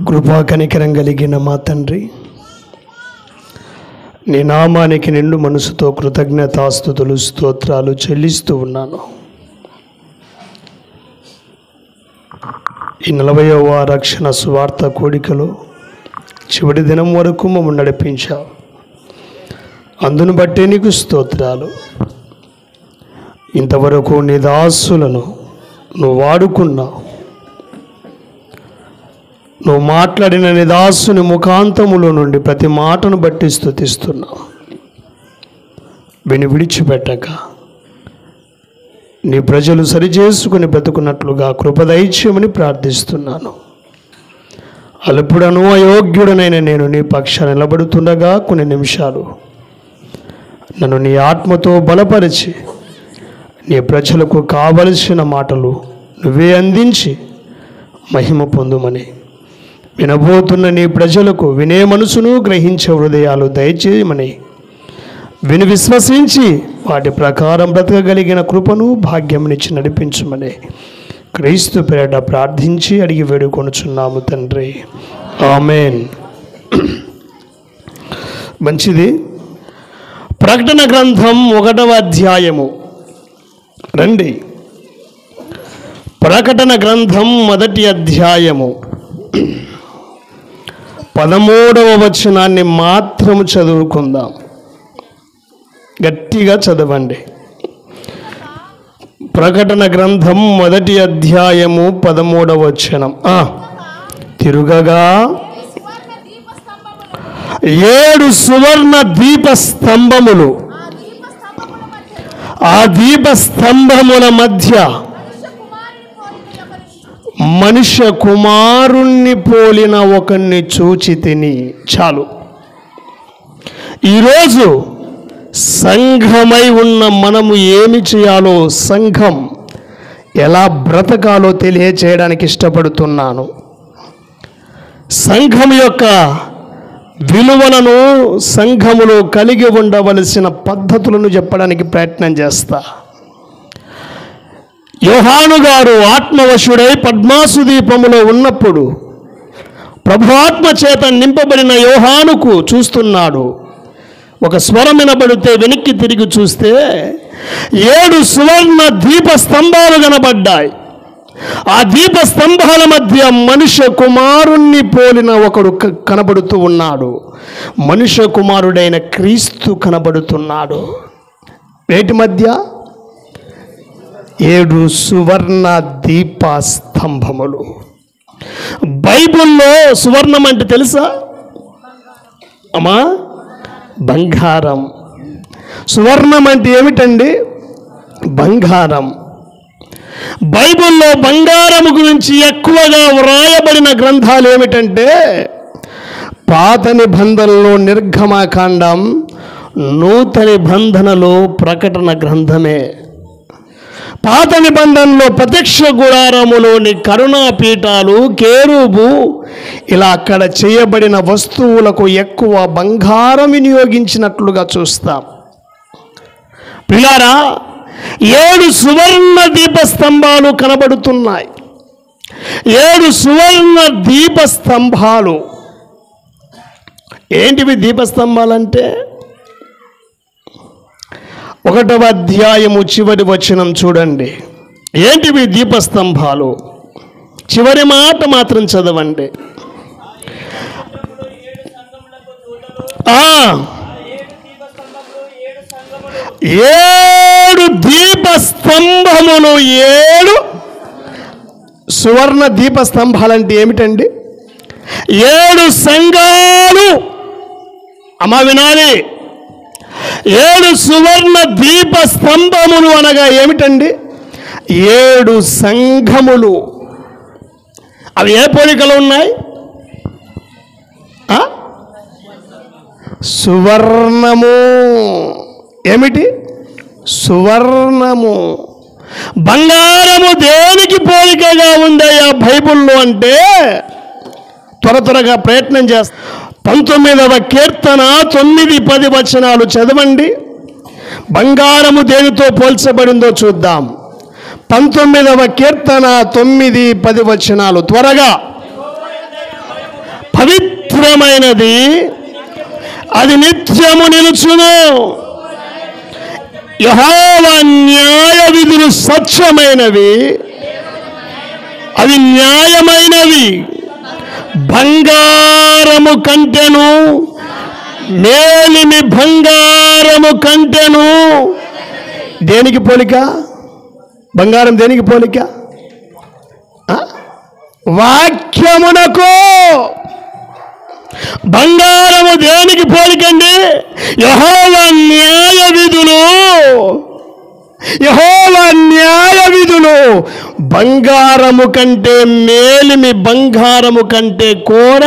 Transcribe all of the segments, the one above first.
కృపా కనికరం కలిగిన మా తండ్రి, నీ నామానికి నిండు మనసుతో కృతజ్ఞతాస్తుతులు స్తోత్రాలు చెల్లిస్తూ ఉన్నాను. ఈ 40వ రక్షణ సువార్త కోడికలో చివరి దినం వరకు మమ్మల్ని నడిపించావు. అందును బట్టే నీకు స్తోత్రాలు. ఇంతవరకు నీ దాసులను నువ్వు వాడుకున్నావు. నువ్వు మాట్లాడిన నీ దాసుని ముఖాంతములో నుండి ప్రతి మాటను బట్టి స్తుతిస్తున్నావు. విడిచిపెట్టక నీ ప్రజలు సరిచేసుకుని బ్రతుకున్నట్లుగా కృపదైత్యమని ప్రార్థిస్తున్నాను. అల్పుడను అయోగ్యుడనైన నేను నీ పక్షాన నిలబడుతుండగా కొన్ని నిమిషాలు నన్ను నీ ఆత్మతో బలపరిచి నీ ప్రజలకు కావలసిన మాటలు నువ్వే అందించి మహిమ పొందుమని, వినబోతున్న నీ ప్రజలకు వినే మనసును గ్రహించే హృదయాలు దయచేయమని, విని విశ్వసించి వాటి ప్రకారం బ్రతకగలిగిన కృపను భాగ్యమునిచ్చి నడిపించమని క్రీస్తు పేరట ప్రార్థించి అడిగి వేడుకొనుచున్నాము తండ్రి. ఆమేన్. మంచిది. ప్రకటన గ్రంథం 1వ అధ్యాయము రండి. ప్రకటన గ్రంథం 1వ అధ్యాయము 13వ వచనాన్ని మాత్రము చదువుకుందాం. గట్టిగా చదవండి. ప్రకటన గ్రంథం 1వ అధ్యాయము 13వ వచనం. తిరుగగా 7 సువర్ణ దీపస్తంభములు, ఆ దీపస్తంభముల మధ్య మనుష్య కుమారుణ్ణి పోలిన ఒకరిని చూచి తిని. చాలు. ఈరోజు సంఘమై ఉన్న మనము ఏమి చేయాలో, సంఘం ఎలా బ్రతకాలో తెలియచేయడానికి ఇష్టపడుతున్నాను. సంఘం యొక్క విలువలను, సంఘములో కలిగి ఉండవలసిన పద్ధతులను చెప్పడానికి ప్రయత్నం చేస్తా. యోహాను గారు ఆత్మవశుడై పద్మాసు దీపములో ఉన్నప్పుడు ప్రభు ఆత్మ చేత నింపబడిన యోహానుకు చూస్తున్నాడు. ఒక స్వరం వినబడితే వెనక్కి తిరిగి చూస్తే 7 సువర్ణ దీపస్తంభాలు కనబడ్డాయి. ఆ దీపస్తంభాల మధ్య మనుష్య కుమారుణ్ణి పోలిన ఒకడు కనబడుతూ ఉన్నాడు. మనుష్య కుమారుడైన క్రీస్తు కనబడుతున్నాడు. వేటి మధ్య 7 సువర్ణ దీపస్తంభములు. బైబిల్లో సువర్ణం అంటే తెలుసా అమ్మా? బంగారం. సువర్ణం అంటే ఏమిటండి? బంగారం. బైబిల్లో బంగారము గురించి ఎక్కువగా వ్రాయబడిన గ్రంథాలు ఏమిటంటే పాత నిబంధనలో నిర్గమకాండం, నూతన నిబంధనలో ప్రకటన గ్రంథమే. పాత నిబంధనలో ప్రత్యక్ష గుడారములోని కరుణాపీఠాలు, కేరూబు, ఇలా అక్కడ చేయబడిన వస్తువులకు ఎక్కువ బంగారం వినియోగించినట్లుగా చూస్తాం. పిల్లారా, 7 సువర్ణ దీపస్తంభాలు కనబడుతున్నాయి. 7 సువర్ణ దీపస్తంభాలు. ఏంటివి దీపస్తంభాలంటే? 1వ అధ్యాయము చివరి వచనం చూడండి. ఏంటివి దీపస్తంభాలు? చివరి మాట మాత్రం చదవండి. 7 దీపస్తంభములు. 7 సువర్ణ దీపస్తంభాలంటే ఏమిటండి? 7 సంఘాలు. అమ్మా వినాలి. 7 సువర్ణ దీపస్తంభములు అనగా ఏమిటండి? 7 సంఘములు. అవి ఏ పోలికలు ఉన్నాయి? సువర్ణము. ఏమిటి? సువర్ణము. బంగారము దేనికి పోలికగా ఉందయ్యా బైబిల్లో అంటే త్వరగా ప్రయత్నం చేస్తా. 19వ కీర్తన 9-10 వచనాలు చదవండి. బంగారము దేనితో పోల్చబడిందో చూద్దాం. 19వ కీర్తన 9-10 వచనాలు త్వరగా. స్థిరమైనది, అది నిత్యము నిలుచును. యెహోవా న్యాయ విధులు స్వచ్ఛమైనవి, అవి న్యాయమైనవి. బంగారము కంటెను, మేలిమి బంగారము కంటెను. దేనికి పోలిక? బంగారం దేనికి పోలిక? వాక్యమునకు. బంగారము దేనికి పోలికండి? యెహోవా న్యాయ విధులు. యెహోవా న్యాయ విధులు బంగారము కంటే, మేలిమి బంగారము కంటే కోర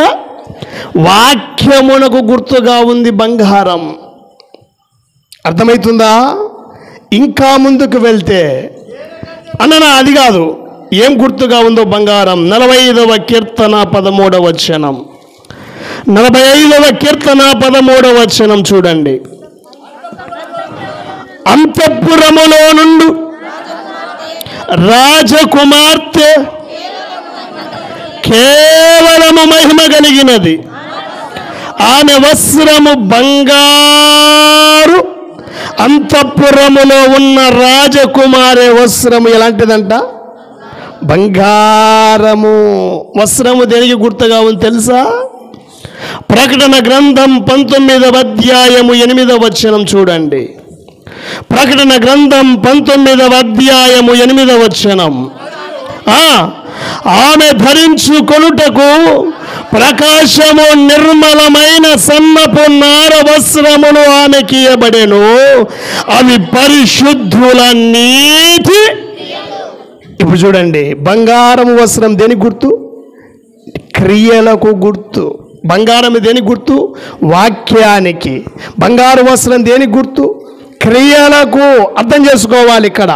వాక్యమునకు గుర్తుగా ఉంది బంగారం. అర్థమవుతుందా? ఇంకా ముందుకు వెళ్తే అన్న అది కాదు, ఏం గుర్తుగా ఉందో బంగారం. 45వ కీర్తన 13వ వచనం. 45వ కీర్తన 13వ వచనం చూడండి. అంతఃపురములో నుండి రాజకుమార్తె కేవలము మహిమ కలిగినది, ఆమె వస్త్రము బంగారు. అంతఃపురములో ఉన్న రాజకుమారి వస్త్రము ఎలాంటిదంట? బంగారము. వస్త్రము దేనికి గుర్తుగా ఉంది తెలుసా? ప్రకటన గ్రంథం 19వ అధ్యాయము 8వ వచనం చూడండి. ప్రకటన గ్రంథం 19వ అధ్యాయము 8వ వచనం. ఆమె ధరించుకొనుటకు ప్రకాశము నిర్మలమైన సన్నపు నార వస్త్రములు ఆమెకి ఇయ్యబడెను, అవి పరిశుద్ధుల నీతి. ఇప్పుడు చూడండి, బంగారము వస్త్రం దేనికి గుర్తు? క్రియలకు గుర్తు. బంగారం దేనికి గుర్తు? వాక్యానికి. బంగారు వస్త్రం దేనికి గుర్తు? క్రియలకు. అర్థం చేసుకోవాలి ఇక్కడ.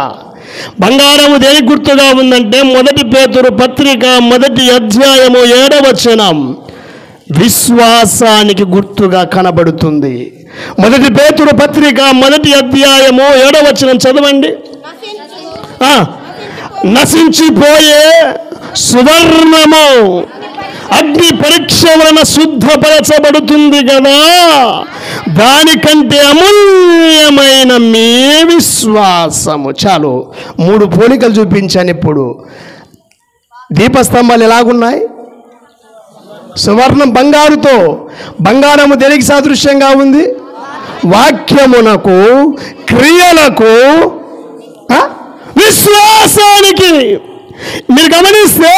బంగారము దేనికి గుర్తుగా ఉందంటే 1 పేతురు పత్రిక 1వ అధ్యాయము 7వ వచనం విశ్వాసానికి గుర్తుగా కనబడుతుంది. 1 పేతురు పత్రిక 1వ అధ్యాయము 7వ వచనం చదవండి. నశించిపోయే సువర్ణము అగ్ని పరీక్ష వలన శుద్ధపరచబడుతుంది కదా, దానికంటే అమూల్యమైన మీ విశ్వాసము. చాలు, 3 పోలికలు చూపించాను. ఇప్పుడు దీపస్తంభాలు ఎలాగున్నాయి? సువర్ణం బంగారుతో. బంగారము దేనికి సాదృశ్యంగా ఉంది? వాక్యమునకు, క్రియలకు, విశ్వాసానికి. మీరు గమనిస్తే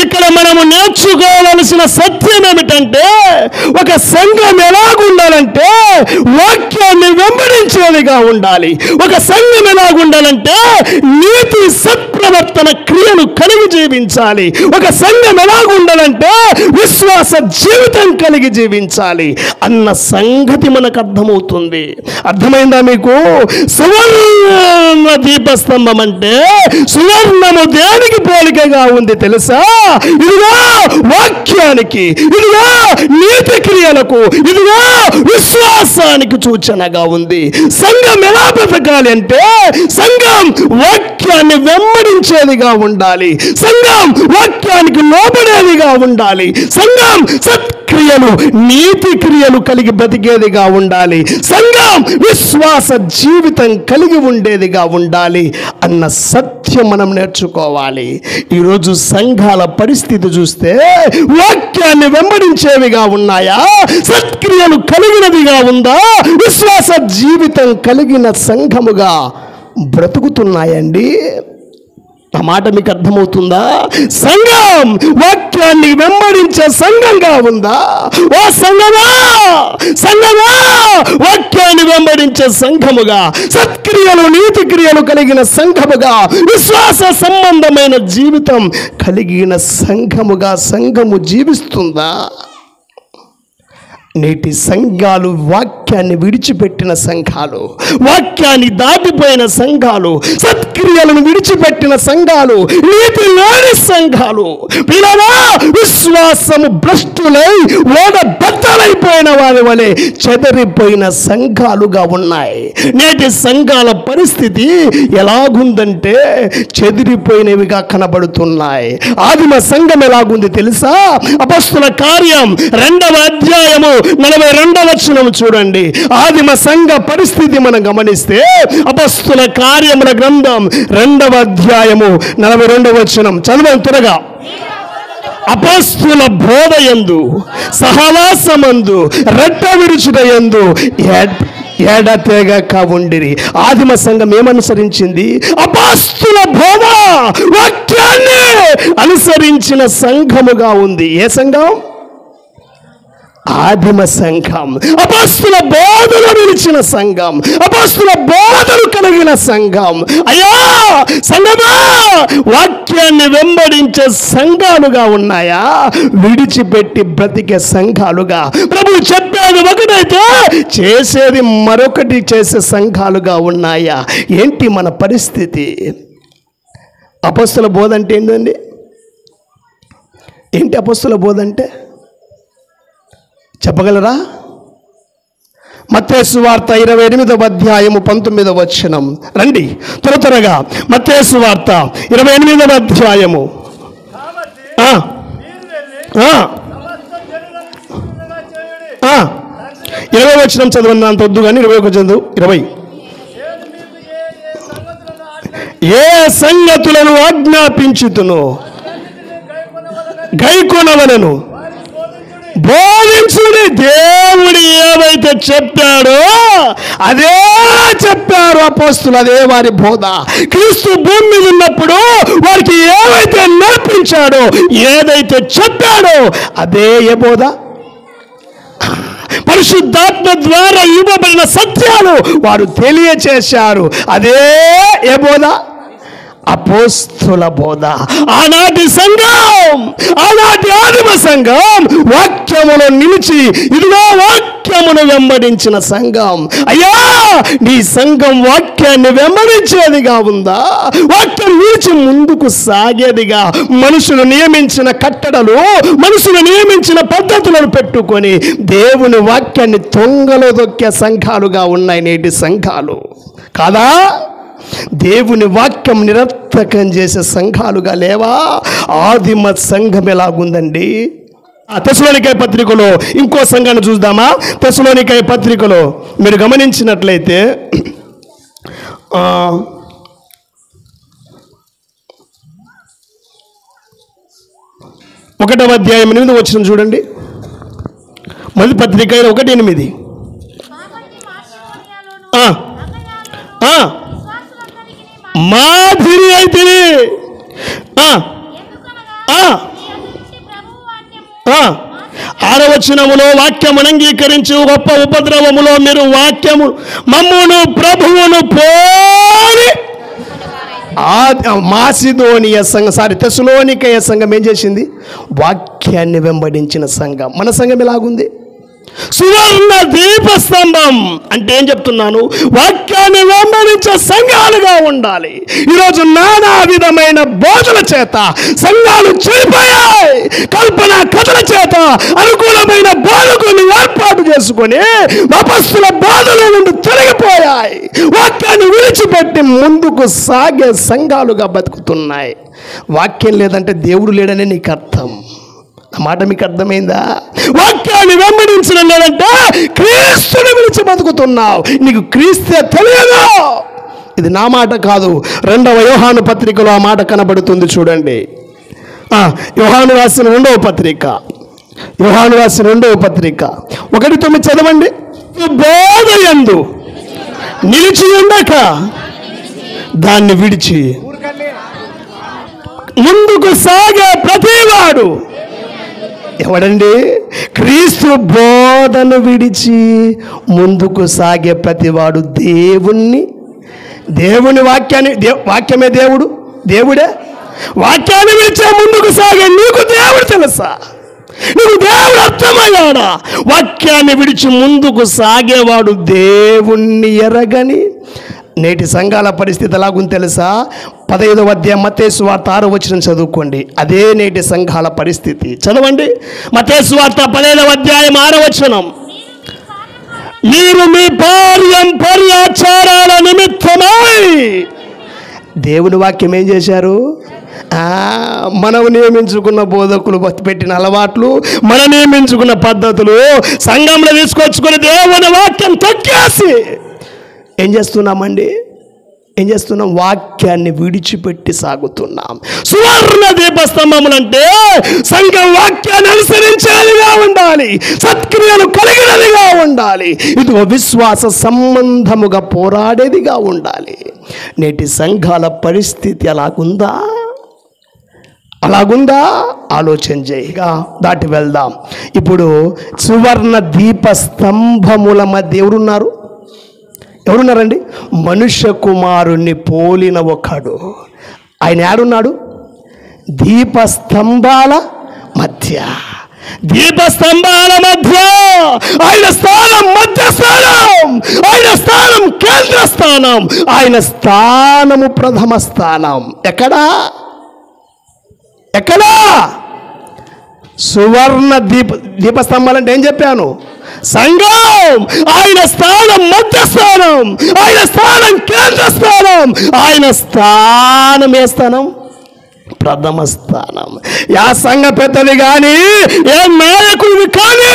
ఇక్కడ మనము నేర్చుకోవలసిన సత్యం ఏమిటంటే, ఒక సంఘం ఎలాగుండాలంటే వాక్యాన్ని వెంబడించేదిగా ఉండాలి. ఒక సంఘం ఎలాగుండాలంటే నీతి సత్ప్రవర్తన క్రియలు కలిగి జీవించాలి. ఒక సంఘం ఎలాగుండాలంటే విశ్వాస జీవితం కలిగి జీవించాలి అన్న సంగతి మనకు అర్థమవుతుంది. అర్థమైందా మీకు? సువర్ణ దీపస్తంభం అంటే సువర్ణము దేనికి పోలికగా ఉంది తెలుసా? ఇదిగో వాక్యానికి, ఇదిగో నీతి క్రియలకు, ఇదిగో విశ్వాసానికి సూచనగా ఉంది. సంఘం ఎలా బ్రతకాలి అంటే సంఘం వాక్యాన్ని వెంబడించేదిగా ఉండాలి. సంఘం వాక్యానికి లోబడేదిగా ఉండాలి. సంఘం సత్క్రియలు, నీతి క్రియలు కలిగి బ్రతికేదిగా ఉండాలి. సంఘం విశ్వాస జీవితం కలిగి ఉండేదిగా ఉండాలి అన్న సత్యం మనం నేర్చుకోవాలి. ఈరోజు సంఘాల పరిస్థితి చూస్తే వాక్యాన్ని వెంబడించేవిగా ఉన్నాయా? సత్క్రియలు కలిగినదిగా ఉందా? విశ్వాస జీవితం కలిగిన సంఘముగా బ్రతుకుతున్నాయండి? ఆ మాట మీకు అర్థమవుతుందా? సంఘం వాక్యాన్ని వెంబడించే సంఘంగా ఉందా? ఓ సంఘమా, సంఘమా, వాక్యాన్ని వెంబడించే సంఘముగా, సత్క్రియలు నీతి క్రియలు కలిగిన సంఘముగా, విశ్వాస సంబంధమైన జీవితం కలిగిన సంఘముగా సంఘము జీవిస్తుందా? నేటి సంఘాలు వాక్యాన్ని విడిచిపెట్టిన సంఘాలు, వాక్యాన్ని దాటిపోయిన సంఘాలు, సత్క్రియలను విడిచిపెట్టిన సంఘాలు, నీతి లేని సంఘాలు, పిల్లలా విశ్వాసము భ్రష్టులై ఓడ బద్దలైపోయిన వారి వలె చెదరిపోయిన సంఘాలుగా ఉన్నాయి. నేటి సంఘాల పరిస్థితి ఎలాగుందంటే చెదిరిపోయినవిగా కనబడుతున్నాయి. ఆదిమ సంఘం ఎలాగుంది తెలుసా? అపొస్తలుల కార్యం 2వ అధ్యాయము 42వ వచనం చూడండి. ఆదిమ సంఘ పరిస్థితి మనం గమనిస్తే అపొస్తలుల కార్యముల గ్రంథం 2వ అధ్యాయము 42వ వచనం చదవండి త్వరగా. అపొస్తలుల బోధయందు, సహవాసమందు, రెట్ట విరుచుటయందు ఎడతెగక ఉండిరి. ఆదిమ సంఘం ఏమనుసరించింది? అపొస్తలుల బోధ వాక్యాన్ని అనుసరించిన సంఘముగా ఉంది. ఏ సంఘం? ఆదిమ సంఘం. అపొస్తలుల బోధలు నిలిచిన సంఘం, అపొస్తలుల బోధలు కలిగిన సంఘం. అయ్యా సంఘమా, వాక్యాన్ని వెంబడించే సంఘాలుగా ఉన్నాయా? విడిచిపెట్టి బ్రతికే సంఘాలుగా? ప్రభు చెప్పేది ఒకటైతే చేసేది మరొకటి చేసే సంఘాలుగా ఉన్నాయా? ఏంటి మన పరిస్థితి? అపొస్తలుల బోధ అంటే ఏంటండి? ఏంటి అపొస్తలుల బోధ అంటే? చెప్పగలరా? మత్తయి సువార్త 28వ అధ్యాయము 19వ వచనం. రండి త్వరగా. మత్తయి సువార్త 28వ అధ్యాయము 20వ వచనం చదవండి. అంత వద్దు కానీ 21 చదువు. 20 ఏ సంగతులను ఆజ్ఞాపించుతును గైకొనవలెను బోధించుడి. దేవుడు ఏవైతే చెప్పాడో అదే చెప్పారు అపోస్తులు, అదే వారి బోధ. క్రీస్తు భూమి మీద ఉన్నప్పుడు వారికి ఏవైతే నేర్పించాడో, ఏదైతే చెప్పాడో అదే ఏ బోధ? పరిశుద్ధాత్మ ద్వారా ఇవ్వబడిన సత్యాలు వారు తెలియచేశారు. అదే ఏ బోధ? అపోస్తుల బోధ. ఆనాటి సంఘం, ఆనాటి ఆదిమ సంఘం వాక్యములో నిలిచి ఇదిగో వాక్యమును వెంబడించిన సంఘం. అయ్యా నీ సంఘం వాక్యాన్ని వెంబడించేదిగా ఉందా? వాక్యం నిలిచి ముందుకు సాగేదిగా? మనుషులు నియమించిన కట్టడలు, మనుషులు నియమించిన పద్ధతులను పెట్టుకొని దేవుని వాక్యాన్ని తొంగలో దొక్కే సంఘాలుగా ఉన్నాయి నేటి సంఘాలు కాదా? దేవుని వాక్యం నిరర్థకం చేసే సంఘాలుగా లేవా? ఆదిమ సంఘం ఎలాగుందండి? తెస్సలోనికై పత్రికలో ఇంకో సంఘాన్ని చూద్దామా? తెస్సలోనికై పత్రికలో మీరు గమనించినట్లయితే 1వ అధ్యాయం 8వ వచనం చూడండి. మొదటి పత్రిక 1:8. మాదిరి అయితే 6వ వచనములో వాక్యమును అంగీకరించి గొప్ప ఉపద్రవములో మీరు వాక్యము మమ్మును ప్రభువును పోలి మాసిదోనియ సంఘం తెస్సలోనికయ సంఘం ఏం చేసింది? వాక్యాన్ని వెంబడించిన సంఘం. మన సంఘం ఎలాగుంది? సువర్ణ దీపస్తంభం అంటే ఏం చెప్తున్నాను? వాక్యాన్ని వెంబడించే సంఘాలుగా ఉండాలి. ఈరోజు నానా విధమైన బోధల చేత సంఘాలు చెడిపోయాయి. కల్పన కథల చేత అనుకూలమైన బోధకుని ఏర్పాటు చేసుకొని అపొస్తలుల బోధల నుండి తొలగిపోయాయి. వాక్యాన్ని విడిచిపెట్టి ముందుకు సాగే సంఘాలుగా బతుకుతున్నాయి. వాక్యం లేదంటే దేవుడు లేడని నీకు అర్థం. ఆ మాట మీకు అర్థమైందా? వాక్యాన్ని వెంబడించడం లేదంటే క్రీస్తుని విడిచి బతుకుతున్నావు. నీకు క్రీస్తే తెలియదు. ఇది నా మాట కాదు, 2వ యోహాను పత్రికలో ఆ మాట కనబడుతుంది చూడండి. యోహాను రాసిన 2వ పత్రిక, యోహాను రాసిన 2వ పత్రిక 1:9 చదవండి. బోధయందు నిలిచి ఉండక దాన్ని విడిచి ముందుకు సాగే ప్రతివాడు ఎవడండి? క్రీస్తు బోధను విడిచి ముందుకు సాగే ప్రతివాడు దేవుని వాక్యమే దేవుడే వాక్యాన్ని విడిచే ముందుకు సాగే నీకు దేవుడు తెలుసా? నీకు దేవుడు అర్థమయ్యాడా? వాక్యాన్ని విడిచి ముందుకు సాగేవాడు దేవుణ్ణి ఎరగని. నేటి సంఘాల పరిస్థితి ఎలాగుంది తెలుసా? 15వ అధ్యాయం మత్తయి సువార్త 6వ వచనం చదువుకోండి. అదే నేటి సంఘాల పరిస్థితి. చదవండి. మత్తయి సువార్త 15వ అధ్యాయం 6వ వచనం. మీరు మీ పారంపర్యాచారాల నిమిత్తమై. దేవుని వాక్యం ఏం చేశారు? మనం నియమించుకున్న బోధకులు పెట్టిన అలవాట్లు, మనం నియమించుకున్న పద్ధతులు సంఘంలో తీసుకొచ్చుకుని దేవుని వాక్యం తొక్కేసి ఏం చేస్తున్నామండి? ఏం చేస్తున్నాం? వాక్యాన్ని విడిచిపెట్టి సాగుతున్నాం. సువర్ణ దీపస్తంభములంటే సంఘం వాక్యాన్ని అనుసరించేదిగా ఉండాలి, సత్క్రియలు కలిగినదిగా ఉండాలి, ఇదిగో విశ్వాస సంబంధముగా పోరాడేదిగా ఉండాలి. నేటి సంఘాల పరిస్థితి అలాగుందా? అలాగుందా? ఆలోచన చేయగా దాటి వెళ్దాం. ఇప్పుడు సువర్ణ దీపస్తంభముల మధ్య ఎవరున్నారు? ఎవరున్నారండి? మనుష్య కుమారుణ్ణి పోలిన ఒకడు. ఆయన ఏడున్నాడు? దీపస్తంభాల మధ్య. దీపస్తంభాల మధ్య ఆయన స్థానం మధ్య స్థానం, ఆయన స్థానం కేంద్ర స్థానం, ఆయన స్థానము ప్రథమ స్థానం. ఎక్కడా? ఎక్కడా? సువర్ణ దీపస్తంభాలు అంటే ఏం చెప్పాను? సంఘం. ఆయన స్థానం మధ్య స్థానం, ఆయన స్థానం కేంద్ర స్థానం, ఆయన స్థానం ఏ స్థానం? ప్రథమ స్థానం. యా సంఘ పెద్దది కానీ ఏ నాయకుడివి కానీ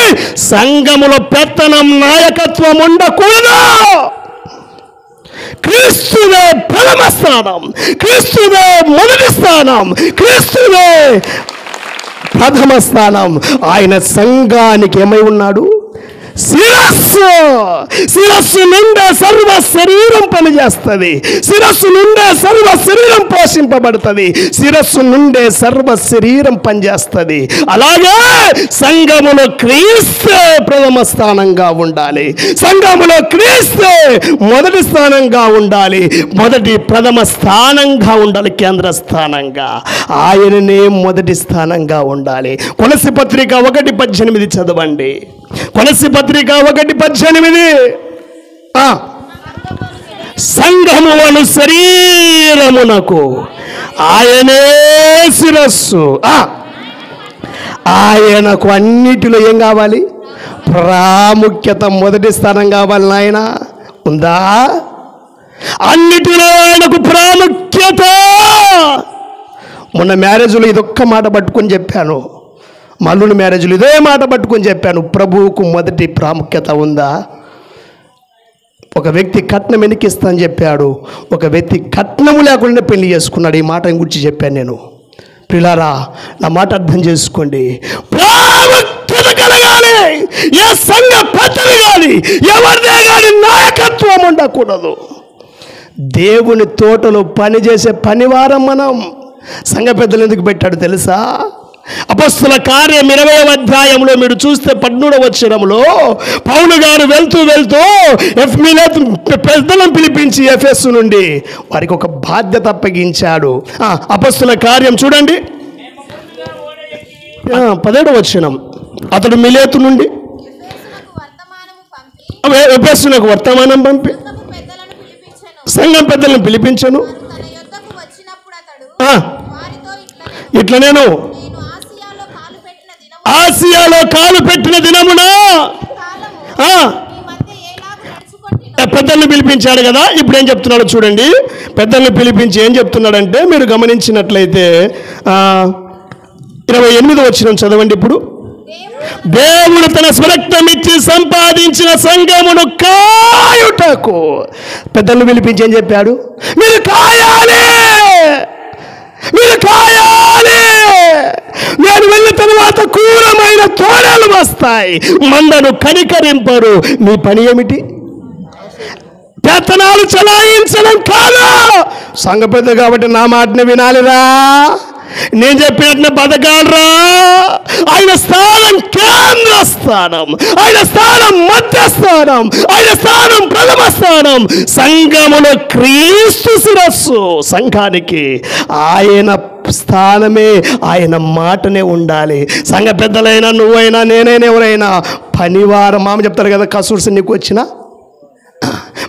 సంఘములో పెత్తనం నాయకత్వం ఉండకూడదు. క్రీస్తువే ప్రథమ స్థానం, క్రీస్తువే మొదటి స్థానం, క్రీస్తువే ప్రథమ స్థానం. ఆయన సంఘానికి ఏమై ఉన్నాడు? శిరస్సు. శిరస్సు నుండే సర్వ శరీరం పనిచేస్తుంది, శిరస్సు నుండే సర్వ శరీరం పోషింపబడుతుంది, శిరస్సు నుండే సర్వ శరీరం పనిచేస్తుంది. అలాగే సంఘములో క్రీస్తే ప్రథమ స్థానంగా ఉండాలి, సంఘములో క్రీస్తే మొదటి స్థానంగా ఉండాలి, మొదటి ప్రథమ స్థానంగా ఉండాలి, కేంద్ర స్థానంగా. ఆయననే మొదటి స్థానంగా ఉండాలి. కొలస్సీ పత్రిక 1:18 చదవండి. కొలస్సీ పత్రిక 1:18. సంఘమును శరీరమునకు ఆయనే శిరస్సు. ఆయనకు అన్నిటిలో ఏం కావాలి? ప్రాముఖ్యత, మొదటి స్థానం కావాలి. నాయన ఉందా? అన్నిటిలో ఆయనకు ప్రాముఖ్యత. మొన్న మ్యారేజ్లో ఇదొక్క మాట పట్టుకొని చెప్పాను, మల్లుని మ్యారేజ్లో ఇదే మాట పట్టుకొని చెప్పాను. ప్రభువుకు మొదటి ప్రాముఖ్యత ఉందా? ఒక వ్యక్తి కట్నం వెనకిస్తా అని చెప్పాడు, ఒక వ్యక్తి కట్నము లేకుండా పెళ్లి చేసుకున్నాడు. ఈ మాట గురించి చెప్పాను నేను. ప్రియులారా, నా మాట అర్థం చేసుకోండి. ప్రాముఖ్యత కలగాలి. ఏ సంఘ పెద్దలు కానీ ఎవరిదే కానీ నాయకత్వం ఉండకూడదు. దేవుని తోటలో పనిచేసే పనివారం మనం. సంఘ పెద్దలు ఎందుకు పెట్టాడు తెలుసా? అపొస్తలుల కార్యం 20వ అధ్యాయంలో మీరు చూస్తే 13వ వచనంలో పౌలు గారు వెళ్తూ పెద్దలను పిలిపించి ఎఫెసు నుండి వారికి ఒక బాధ్యత అప్పగించాడు. అపొస్తలుల కార్యం చూడండి 17వ వచనం. అతడు మిలేతు నుండి ఎఫెసునకు వర్తమానం పంపి సంఘం పెద్దలను పిలిపించను. ఇట్లా నేను ఆసియాలో కాలు పెట్టిన దినమున పెద్దల్ని పిలిపించాడు కదా. ఇప్పుడు ఏం చెప్తున్నాడు చూడండి. పెద్దల్ని పిలిపించి ఏం చెప్తున్నాడంటే, మీరు గమనించినట్లయితే 28వ వచనం చదవండి. ఇప్పుడు దేవుడు తన స్వరక్తమిచ్చి సంపాదించిన సంఘమును కాయుటకు పెద్దల్ని పిలిపించి ఏం చెప్పాడు? మీరు కాయాలి, మీరు కాయాలి. నేను వెళ్ళిన తర్వాత క్రూరమైన తోడేలు వస్తాయి, మందను కనికరింపరు. మీ పని ఏమిటి? పెత్తనాలు చలాయించడం కాదు. సంఘ పెద్ద కాబట్టి నా మాటని వినాలిరా, నేను చెప్పినట్టు బతకాలరా. ఆయన స్థానం కేంద్ర స్థానం, ఆయన స్థానం మధ్య స్థానం, ఆయన స్థానం ప్రథమ స్థానం. సంఘములో క్రీస్తు శిరస్సు. సంఘానికి ఆయన స్థానమే ఆయన మాటనే ఉండాలి. సంఘ పెద్దలైనా, నువ్వైనా, నేనైనా, ఎవరైనా పనివారం మామ చెప్తారు కదా, కసూర్స్ నీకు వచ్చినా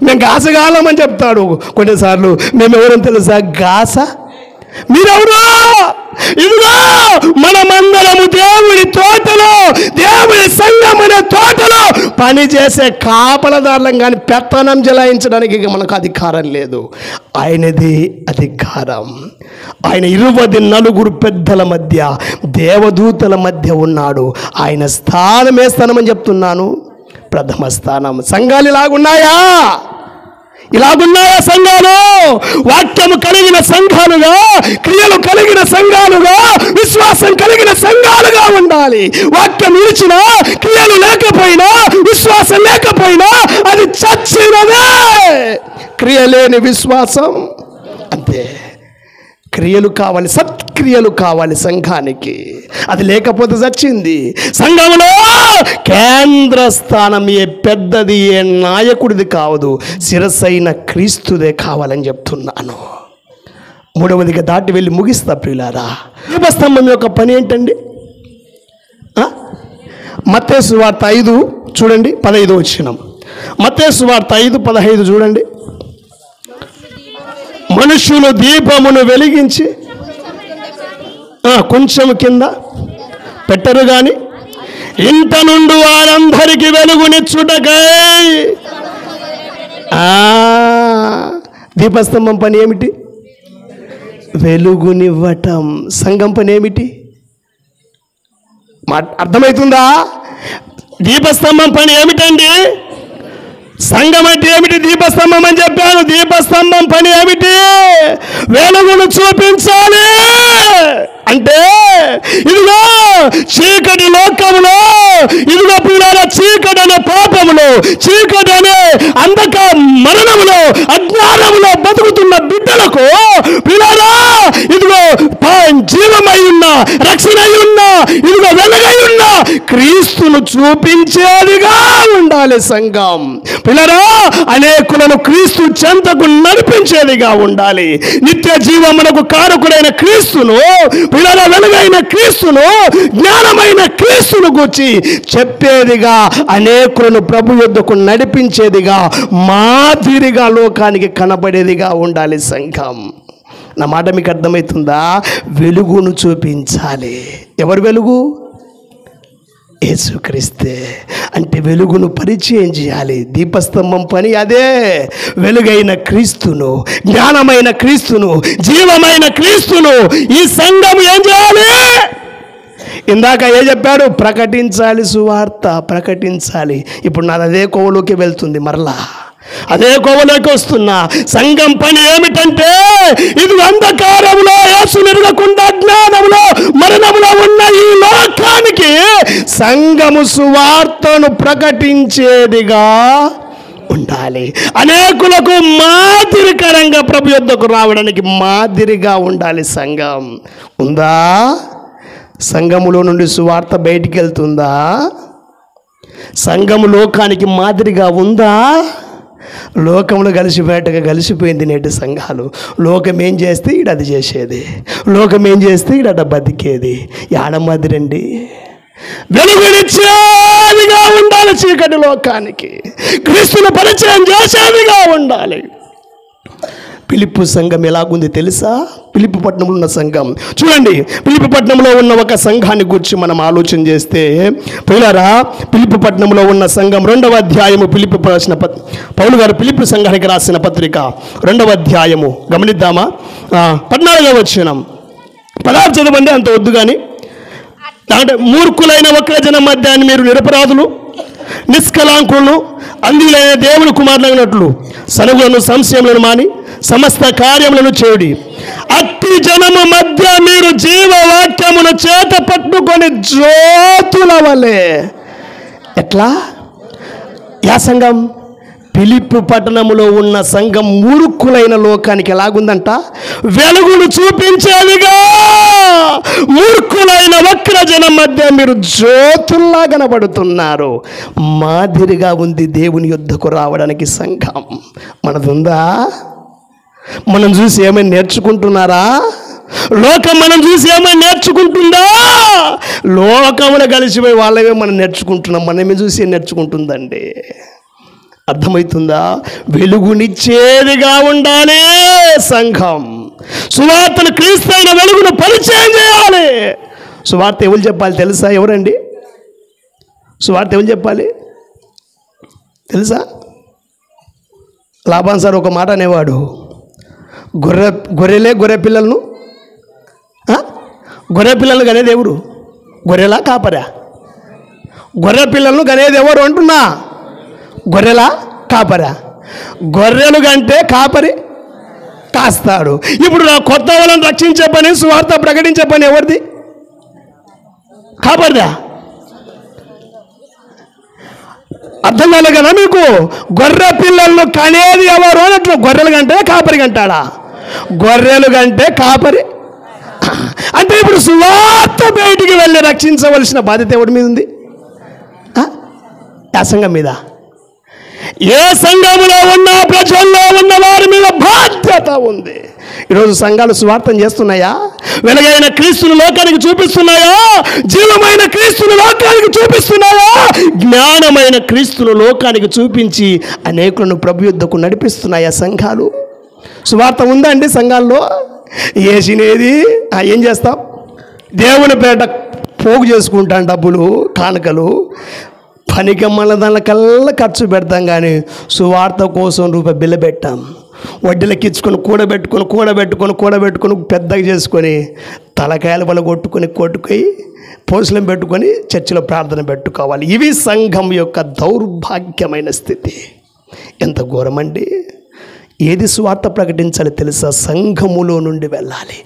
మేము గాసగాలమని చెప్తాడు. కొన్నిసార్లు మేము ఎవరని తెలుసా? గాస. మీరెవరు? ఇదిగో మనమందరము దేవుని తోటలో, దేవుని సంఘం అనే తోటలో పనిచేసే కాపలదారులం, కానీ పెత్తనం జలాయించడానికి మనకు అధికారం లేదు. ఆయనది అధికారం. ఆయన 24 పెద్దల మధ్య, దేవదూతల మధ్య ఉన్నాడు. ఆయన స్థానమే స్థానమని చెప్తున్నాను, ప్రథమ స్థానం. సంఘాలు ఇలాగున్నాయా? సంఘాలు? వాక్యము కలిగిన సంఘాలుగా, క్రియలు కలిగిన సంఘాలుగా, విశ్వాసం కలిగిన సంఘాలుగా ఉండాలి. వాక్యం ఇచ్చినా, క్రియలు లేకపోయినా, విశ్వాసం లేకపోయినా అది చచ్చినదే. క్రియ లేని విశ్వాసం అంతే. క్రియలు కావాలి, సత్క్రియలు కావాలి సంఘానికి. అది లేకపోతే చచ్చింది. సంఘంలో కేంద్ర స్థానం ఏ పెద్దది, ఏ నాయకుడిది కావదు, శిరస్సైన క్రీస్తుదే కావాలని చెప్తున్నాను. 3వదిగా దాటి వెళ్ళి ముగిస్తా ప్రియులారా. దీపస్తంభం యొక్క పని ఏంటండి? మత్తయి సువార్త 5 చూడండి, 15 వచనం. మత్తయి సువార్త 5:15 చూడండి. మనుషులు దీపమును వెలిగించి కొంచెం కింద పెట్టరు గాని ఇంట నుండి వారందరికీ వెలుగునిచ్చుటకై. దీపస్తంభం పని ఏమిటి? వెలుగునివ్వటం. సంఘం పని ఏమిటి? అర్థమవుతుందా? దీపస్తంభం పని ఏమిటండి? సంఘం అంటే ఏమిటి? దీపస్తంభం అని చెప్పాను. దీపస్తంభం పని ఏమిటి? వెలుగును చూపించాలి. అంటే ఇదిగో చీకటి లోకములో, ఇదిగో పిల్లల చీకటి అనే పాపములో, చీకటి అనే అంధక మరణములో, అజ్ఞానములో బతుకుతున్న బిడ్డలకు పిల్లరా ఇదిగో జీవమై ఉన్న, రక్షణ అయి ఉన్న, ఇదిగో వెలుగై ఉన్న క్రీస్తును చూపించేదిగా ఉండాలి సంఘం. పిల్లరా అనేకులను క్రీస్తు చెంతకు నడిపించేదిగా ఉండాలి. నిత్య జీవమునకు కారకుడైన క్రీస్తును, పిల్లరా వెలుగైన క్రీస్తును, జ్ఞానమైన క్రీస్తును గురించి చెప్పేదిగా, అనేకులను ప్రభు యొద్దకు నడిపించేదిగా, మాదిరిగా లోకానికి కనబడేదిగా ఉండాలి సంఘం. నా మాట మీకు అర్థమవుతుందా? వెలుగును చూపించాలి. ఎవరు వెలుగు? యేసుక్రీస్తే. అంటే వెలుగును పరిచయం చేయాలి. దీపస్తంభం పని అదే. వెలుగైన క్రీస్తును, జ్ఞానమైన క్రీస్తును, జీవమైన క్రీస్తును ఈ సంఘం ఏం చేయాలి? ఇందాక చెప్పాడు? ప్రకటించాలి, సువార్త ప్రకటించాలి. ఇప్పుడు నాది అదే కోవలోకి వెళ్తుంది, మరలా అదే కోవలోకి వస్తున్నా. సంఘం పని ఏమిటంటే ఇది అంధకారంలో, యేసును ఎరుగకుండా జ్ఞానంలో, మరణంలో ఉన్న ఈ లోకానికి సంఘము సువార్తను ప్రకటించేదిగా ఉండాలి. అనేకులకు మాదిరికరంగా ప్రభు యొద్దకు రావడానికి మాదిరిగా ఉండాలి సంఘం. ఉందా? సంఘములో నుండి సువార్త బయటికి వెళ్తుందా? సంఘము లోకానికి మాదిరిగా ఉందా? లోకంలో కలిసిపోయింది నేటి సంఘాలు. లోకం ఏం చేస్తే ఈడ అది చేసేది, లోకం ఏం చేస్తే ఈడ బతికేది. యాడ మాదిరండి? వెలుగునిచ్చేదిగా ఉండాలి చీకటి లోకానికి, క్రీస్తును పరిచయం చేసేదిగా ఉండాలి. ఫిలిప్పు సంఘం ఎలాగుంది తెలుసా? ఫిలిప్పు పట్టణంలో ఉన్న సంఘం చూడండి. ఫిలిప్పు పట్టణంలో ఉన్న ఒక సంఘాన్ని గురించి మనం ఆలోచన చేస్తే, పిల్లరా ఫిలిప్పు పట్టణంలో ఉన్న సంఘం 2వ అధ్యాయము, ఫిలిప్పు రాసిన పౌలు గారు ఫిలిప్పు సంఘానికి రాసిన పత్రిక 2వ అధ్యాయము గమనిద్దామా? 14వ వచనం. పదార్థ చదవండి, అంత వద్దు కానీ. అంటే మూర్ఖులైన వక్రజనం మధ్య మీరు నిరపరాధులు, నిష్కలాంకులను, అందులైన దేవుని కుమారులైనట్లు సనుగులను, సంశయములను మాని సమస్త కార్యములను చేయుడి. అట్టి జనము మధ్య మీరు జీవవాక్యమును చేత పట్టుకొని జ్యోతుల వలె. ఎట్లా? యా సంఘం? ఫిలిప్పు పట్టణములో ఉన్న సంఘం మూర్ఖులైన లోకానికి ఎలాగుందంట? వెలుగును చూపించేదిగా. మూర్ఖులైన వక్రజనం మధ్య మీరు జ్యోతుల్లా కనబడుతున్నారు. మాదిరిగా ఉంది దేవుని యొద్దకు రావడానికి సంఘం. మనదుందా? మనం చూసి ఏమైనా నేర్చుకుంటున్నారా? లోకం మనం చూసి ఏమైనా నేర్చుకుంటుందా? లోకములు కలిసిపోయి వాళ్ళవే మనం నేర్చుకుంటున్నాం, మనమే చూసి నేర్చుకుంటుందండి. అర్థమవుతుందా? వెలుగునిచ్చేదిగా ఉండాలి సంఘం. సువార్తను, క్రీస్తైన వెలుగును పరిచయం చేయాలి. సువార్త ఎవరు చెప్పాలి తెలుసా? ఎవరండి సువార్త ఎవరు చెప్పాలి తెలుసా? లాభాన్ సార్ ఒక మాట అనేవాడు, గొర్రె పిల్లలను కనేది ఎవరు? గొర్రెలా కాపరా? గొర్రె పిల్లలను కనేది ఎవరు అంటున్నా? గొర్రెలా కాపరా? గొర్రెలు కంటే కాపరి కాస్తాడు. ఇప్పుడు నా కొత్త వాళ్ళని రక్షించే పని, సువార్త ప్రకటించే పని ఎవరిది? కాపరిదా? అర్థం కాలే కదా మీకు? గొర్రె పిల్లలను కనేది ఎవరు అన్నట్లు. గొర్రెలు కంటే కాపరి కంటాడా? గొర్రెలు కంటే కాపరి. అంటే ఇప్పుడు సువార్త బయటికి వెళ్ళి రక్షించవలసిన బాధ్యత ఎవరి మీద ఉంది? ఆ సంఘం మీద. ఏ సంఘములో ఉన్న ప్రజల్లో ఉన్న వారి మీద బాధ్యత ఉంది. ఈరోజు సంఘాలు సువార్తం చేస్తున్నాయా? వెలుగైన క్రీస్తును లోకానికి చూపిస్తున్నాయా? జీవమైన క్రీస్తును లోకానికి చూపిస్తున్నాయా? జ్ఞానమైన క్రీస్తును లోకానికి చూపించి అనేకులను ప్రభు యుద్ధకు నడిపిస్తున్నాయా సంఘాలు? సువార్త ఉందా అండి సంఘాల్లో? ఏసినేది ఏం చేస్తాం? దేవుని పేట పోగు చేసుకుంటాం, డబ్బులు కానుకలు, పనికి మళ్ళీ దానికల్లా ఖర్చు పెడతాం. కానీ సువార్త కోసం రూపాయి బిల్ల పెట్టాం. వడ్డీలకి ఇచ్చుకొని కూడబెట్టుకొని పెద్దగా చేసుకొని తలకాయల వల్ల కొట్టుకొని పోసులను పెట్టుకొని చర్చిలో ప్రార్థన పెట్టుకోవాలి. ఇవి సంఘం యొక్క దౌర్భాగ్యమైన స్థితి. ఎంత ఘోరమండి! ఏది సువార్త ప్రకటించాలి తెలుసా? సంఘములో నుండి వెళ్ళాలి.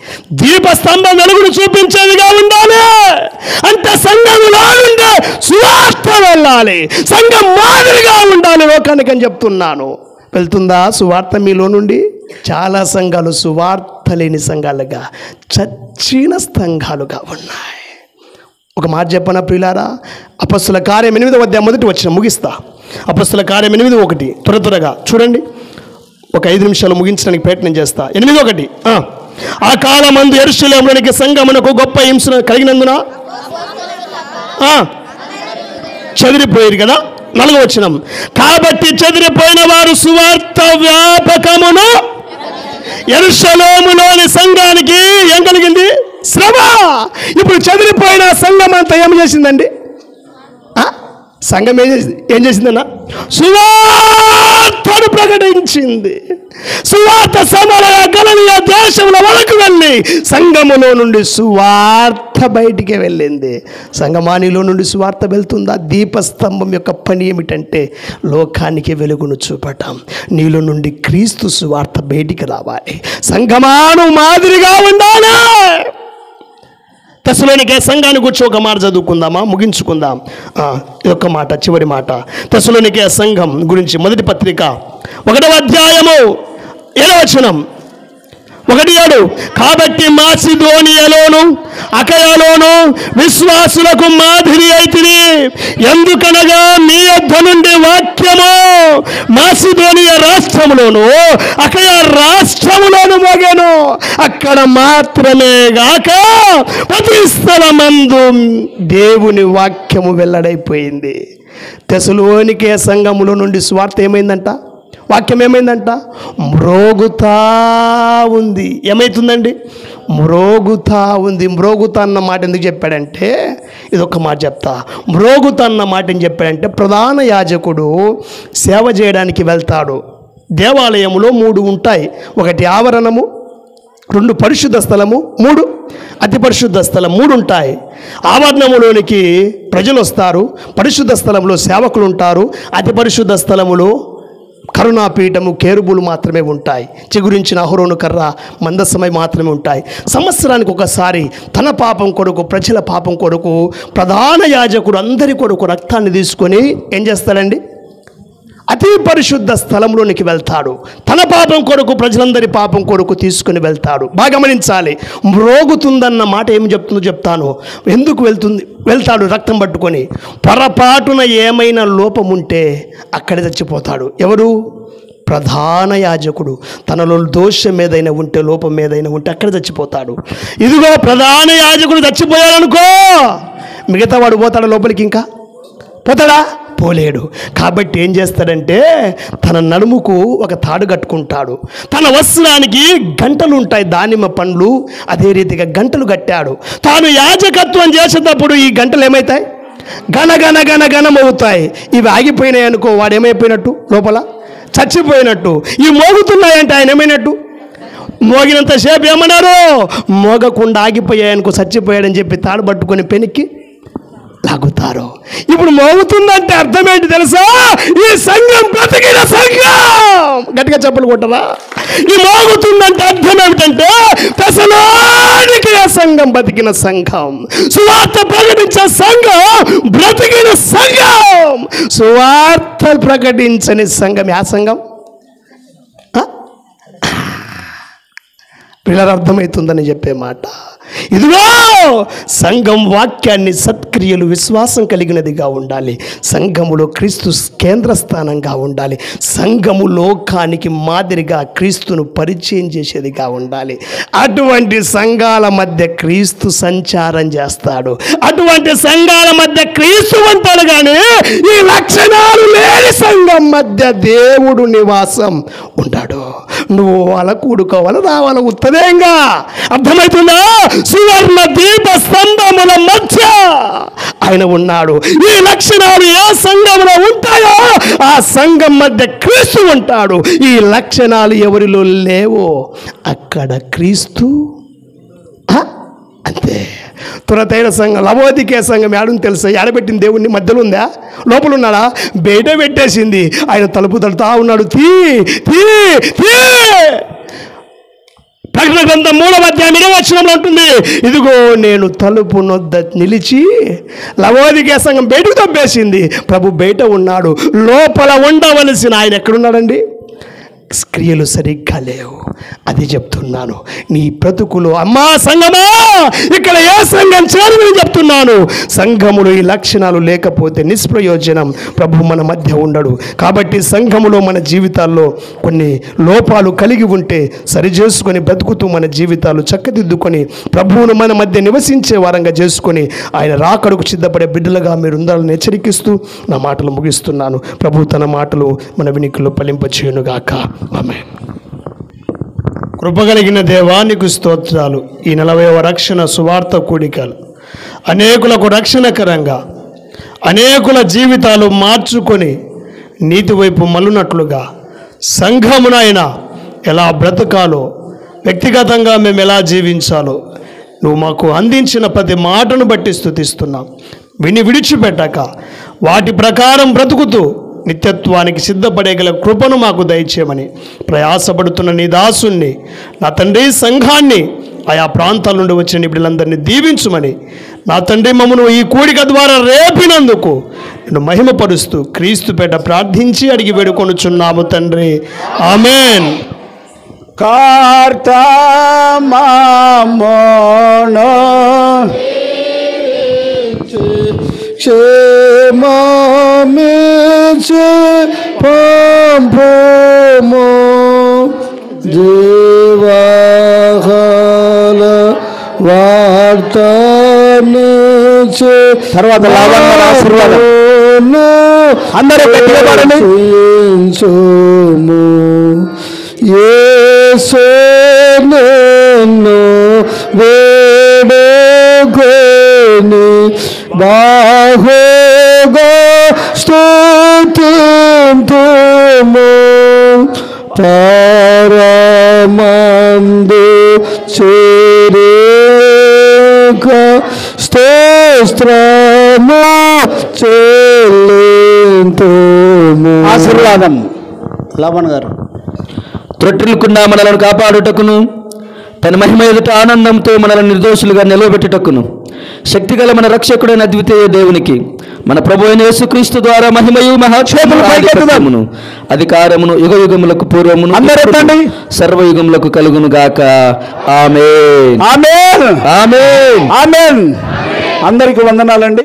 దీపస్తంభం వెలుగును చూపించేదిగా ఉండాలి. అంటే సంఘములో నుండి సువార్త వెళ్ళాలి. సంఘం మాదిరిగా ఉండాలి లోకానికి అని చెప్తున్నాను. వెళ్తుందా సువార్త మీలో నుండి? చాలా సంఘాలు సువార్త లేని సంఘాలుగా, చచ్చిన సంఘాలుగా ఉన్నాయి. ఒక మాట చెప్పనా ప్రియులారా? అపొస్తలుల కార్యం 8వ అధ్యాయం మొదటి వచనం ముగిస్తా. అపొస్తలుల కార్యం 8:1 త్వరగా చూడండి. ఒక 5 నిమిషాలు ముగించడానికి ప్రయత్నం చేస్తా. 8:1 ఆ కాలమందు యెరూషలేములోనికి సంఘమునకు గొప్ప హింస కలిగినందున చెదిరిపోయారు కదా. 4వ వచనం, కాబట్టి చెదిరిపోయిన వారు సువార్త వ్యాపకమును యెరూషలేములోని సంఘానికి ఏం కలిగింది? శ్రమ. ఇప్పుడు చెదిరిపోయిన సంఘం అంతా ఏం చేసిందండి? సంఘం ఏం చేసిందన్న? సువార్తను ప్రకటించింది. సువార్త సమరయ గలిలయ దేశంలో వరకు వెళ్ళి సంఘములో నుండి సువార్త బయటికి వెళ్ళింది. సంఘమానిలో నుండి సువార్త వెళ్తుందా? దీపస్తంభం యొక్క పని ఏమిటంటే లోకానికి వెలుగును చూపటం. నీలో నుండి క్రీస్తు సువార్త బయటికి రావాలి. సంఘమాను మాదిరిగా ఉండాలి. తెస్సలోనికే సంఘాన్ని గురించి ఒక మాట చదువుకుందామా? ముగించుకుందాం. ఇదొక మాట, చివరి మాట. తెస్సలోనికే సంఘం గురించి మొదటి పత్రిక 1వ అధ్యాయము 7వ వచనం 1:7, కాబట్టి మాసిదోనియలోను అకయలోను విశ్వాసులకు మాదిరి అయితిని. ఎందుకనగా మీ యొద్ద నుండి వాక్యము మాసిదోనియ రాష్ట్రములోను అకయ రాష్ట్రములోను మోగెను. అక్కడ మాత్రమే గాక ప్రతి స్థలమందు దేవుని వాక్యము వెల్లడైపోయింది. తెస్సలోనికే సంఘములో నుండి సువార్త ఏమైందంట? వాక్యం ఏమైందంట? మ్రోగుతా ఉంది. ఏమవుతుందండి? మ్రోగుతా ఉంది. మ్రోగుతా అన్న మాట ఎందుకు చెప్పాడంటే, ఇదొక మాట చెప్తా. మ్రోగుతా అన్న మాట ఏం చెప్పాడంటే, ప్రధాన యాజకుడు సేవ చేయడానికి వెళ్తాడు. దేవాలయంలో 3 ఉంటాయి. 1 ఆవరణము, 2 పరిశుద్ధ స్థలము, 3 అతి పరిశుద్ధ స్థలం. 3 ఉంటాయి. ఆవరణములోనికి ప్రజలు వస్తారు, పరిశుద్ధ స్థలంలో సేవకులు ఉంటారు, అతి పరిశుద్ధ స్థలములో కరుణాపీఠము, కేరుబులు మాత్రమే ఉంటాయి. చిగురించిన అహరోను కర్ర, మందస్సమై మాత్రమే ఉంటాయి. సంవత్సరానికి ఒకసారి తన పాపం కొరకు, ప్రజల పాపం కొరకు ప్రధాన యాజకుడు అందరి కొరకు రక్తాన్ని తీసుకొని ఏం చేస్తాడండి? అతి పరిశుద్ధ స్థలంలోనికి వెళ్తాడు. తన పాపం కొరకు, ప్రజలందరి పాపం కొరకు తీసుకుని వెళ్తాడు. బాగా గమనించాలి. మ్రోగుతుందన్న మాట ఏమి చెప్తుందో చెప్తాను. ఎందుకు వెళ్తాడు రక్తం పట్టుకొని? పొరపాటున ఏమైనా లోపం ఉంటే అక్కడే చచ్చిపోతాడు. ఎవరు? ప్రధాన యాజకుడు తనలో దోషం ఏదైనా ఉంటే, లోపం ఏదైనా ఉంటే అక్కడ చచ్చిపోతాడు. ఇదిగో ప్రధాన యాజకుడు చచ్చిపోయాడనుకో, మిగతా వాడు పోతాడా లోపలికి? ఇంకా పోతాడా? పోలేడు. కాబట్టి ఏం చేస్తాడంటే తన నడుముకు ఒక తాడు కట్టుకుంటాడు. తన వస్త్రానికి గంటలు ఉంటాయి, దానిమ్మ పండ్లు అదే రీతిగా గంటలు కట్టాడు. తాను యాజకత్వం చేసేటప్పుడు ఈ గంటలు ఏమవుతాయి? గనమవుతాయి. ఇవి ఆగిపోయినాయి అనుకో, వాడు ఏమైపోయినట్టు? లోపల చచ్చిపోయినట్టు. ఇవి మోగుతున్నాయంటే ఆయన ఏమైనట్టు? మోగినంతసేపు ఏమన్నారు? మోగకుండా ఆగిపోయాయనుకో చచ్చిపోయాడని చెప్పి తాడు పట్టుకొని పెనికి లాగుతారు. ఇప్పుడు మోగుతుందంటే అర్థం ఏంటి తెలుసా? ఈ సంఘం బ్రతికిన సంఘం. గట్టిగా చెప్పులు కొట్టరా? ఈ మోగుతుందంటే అర్థం ఏమిటంటే తెసలోనికయ సంఘం బతికిన సంఘం, సువార్త ప్రకటించే సంఘం బ్రతికిన సంఘం. సువార్త ప్రకటించని సంఘం ఆ సంఘం పిల్లలు అర్థమవుతుందని చెప్పే మాట. ఇదిగో సంఘం వాక్యాన్ని, సత్క్రియలు, విశ్వాసం కలిగినదిగా ఉండాలి. సంఘములో క్రీస్తు కేంద్రస్థానంగా ఉండాలి. సంఘము లోకానికి మాదిరిగా క్రీస్తును పరిచయం చేసేదిగా ఉండాలి. అటువంటి సంఘాల మధ్య క్రీస్తు సంచారం చేస్తాడు. అటువంటి సంఘాల మధ్య క్రీస్తు ఉంటాడు. కానీ ఈ లక్షణాలు లేని సంఘం మధ్య దేవుడు నివాసం ఉంటాడు. నువ్వు వాళ్ళ కూడుకోవాలి, రావాలి, ఉత్తదేంగా. అర్థమవుతుందా? సువర్ణ దీప స్తంభముల మధ్య ఆయన ఉన్నాడు. ఈ లక్షణాలు ఏ సంఘంలో ఉంటాయో ఆ సంఘం మధ్య క్రీస్తు ఉంటాడు. ఈ లక్షణాలు ఎవరిలో లేవో అక్కడ క్రీస్తు అంతే. తురతైన సంఘం, లవోదికే సంఘం ఏడుంది తెలుసా? ఏడబెట్టింది దేవుణ్ణి మధ్యలో ఉందా? లోపల ఉన్నాడా? బయట పెట్టేసింది. ఆయన తలుపు తడుతా ఉన్నాడు. తీ తీ తీ. ప్రకటన గ్రంథం 3వ అధ్యాయం 20వ వచనంలో ఉంటుంది, ఇదిగో నేను తలుపు నొద్ద నిలిచి. లవోదికే సంఘం బయటకు తప్పేసింది. ప్రభు బయట ఉన్నాడు. లోపల ఉండవలసిన ఆయన ఎక్కడున్నాడండి? క్రియలు సరిగ్గా లేవు. అది చెప్తున్నాను. నీ బ్రతుకులు అమ్మా సంఘమా, ఇక్కడ ఏ సంఘం చేరని చెప్తున్నాను. సంఘములో ఈ లక్షణాలు లేకపోతే నిష్ప్రయోజనం. ప్రభు మన మధ్య ఉండడు. కాబట్టి సంఘములో మన జీవితాల్లో కొన్ని లోపాలు కలిగి ఉంటే సరిచేసుకొని బ్రతుకుతూ మన జీవితాలు చక్కదిద్దుకొని ప్రభువును మన మధ్య నివసించే వారంగా చేసుకొని ఆయన రాకడకు సిద్ధపడే బిడ్డలుగా మీరు ఉండాలని హెచ్చరికిస్తూ నా మాటలు ముగిస్తున్నాను. ప్రభు తన మాటలు మన వినికిలో ఫలింపచేయునుగాక. ఆమేన్. కృపగలిగిన దేవానికి స్తోత్రాలు. ఈ 40వ రక్షణ సువార్త కూడికలు అనేకులకు రక్షణకరంగా, అనేకుల జీవితాలు మార్చుకొని నీతి వైపు మళ్ళునట్లుగా సంఘమునైనా ఎలా బ్రతకాలో, వ్యక్తిగతంగా మేము ఎలా జీవించాలో నువ్వు మాకు అందించిన ప్రతి మాటను బట్టి స్తుతిస్తున్నాం. విని విడిచిపెట్టక వాటి ప్రకారం బ్రతుకుతూ నిత్యత్వానికి సిద్ధపడేగల కృపను మాకు దయచేయమని ప్రయాసపడుతున్న నీ దాసుణ్ణి, నా తండ్రి సంఘాన్ని, ఆయా ప్రాంతాల నుండి వచ్చిన బిడ్డలందరినీ దీవించుమని, నా తండ్రి మమ్మను ఈ కూడిక ద్వారా రేపినందుకు నేను మహిమపరుస్తూ క్రీస్తుపేట ప్రార్థించి అడిగి వేడుకొనుచున్నాము తండ్రి. ఆమేన్. పంపము జీవాహల వార్తనిచే. తర్వాత అందరూ గట్టిగా యేసు నిన్ను వేడుకొని బాహుగా స్తుతింతుము. పరమందు చేరేక స్తోత్రము చెల్లింతుము. ఆశీర్వాదం. లవణ్ గారు. త్రొట్టిల్లుకున్న మనలను కాపాడుటకును, తన మహిమ ఎదుట ఆనందంతో మనల్ని నిర్దోషులుగా నిలవబెట్టుటకును శక్తిగల మన రక్షకుడైన అద్వితీయ దేవునికి మన ప్రభు అయిన యేసుక్రీస్తు ద్వారా మహిమయు మహాక్షేమమును అధికారమును యుగయుగములకు పూర్వమును సర్వయుగములకు కలుగును గాక. ఆమేన్. ఆమేన్. ఆమేన్. ఆమేన్. అందరికీ వందనాలండి.